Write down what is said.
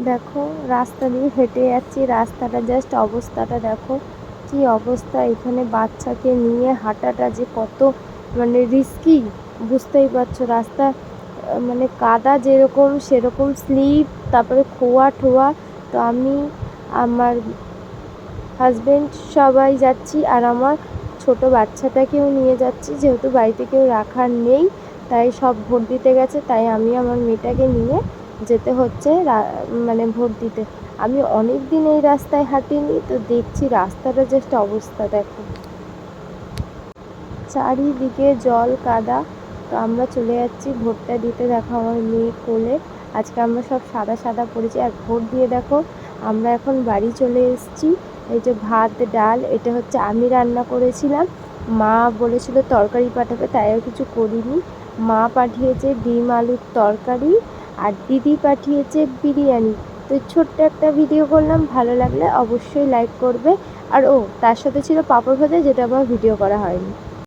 দেখো রাস্তা দিয়ে হেঁটে যাচ্ছি, রাস্তাটা জাস্ট অবস্থাটা দেখো কি অবস্থা। এখানে বাচ্চাকে নিয়ে হাঁটাটা যে কত মানে রিস্কি, বুঝতেই পারছো। রাস্তা মানে কাদা যেরকম সেরকম স্লিপ, তারপরে খোয়া ঠোয়া। তো আমি, আমার হাজবেন্ড সবাই যাচ্ছি, আর আমার ছোট বাচ্চাটাকেও নিয়ে যাচ্ছি, যেহেতু বাড়িতে কেউ রাখার নেই, তাই সব ভোট দিতে গেছে, তাই আমি আমার মেয়েটাকে নিয়ে যেতে হচ্ছে মানে ভোট দিতে। আমি অনেক দিন এই রাস্তায় হাঁটিনি, তো দেখছি রাস্তাটা জাস্ট অবস্থা দেখো, চারিদিকে জল কাদা। তো আমরা চলে যাচ্ছি ভোটটা দিতে। দেখো আমার মেয়ে কোলে, আজকে আমরা সব সাদা সাদা পড়েছি। আর ভোট দিয়ে দেখো আমরা এখন বাড়ি চলে এসেছি। এই যে ভাত ডাল, এটা হচ্ছে আমি রান্না করেছিলাম, মা বলেছিল তরকারি পাঠাবে, তাই আর কিছু করিনি। মা পাঠিয়েছে ডিম আলুর তরকারি, আর দিদি পাঠিয়েছে বিরিয়ানি। তো ছোট্ট একটা ভিডিও করলাম, ভালো লাগলে অবশ্যই লাইক করবে। আর তার সাথে ছিল পাঁপড় ভাজা, যেটা আমার ভিডিও করা হয়নি।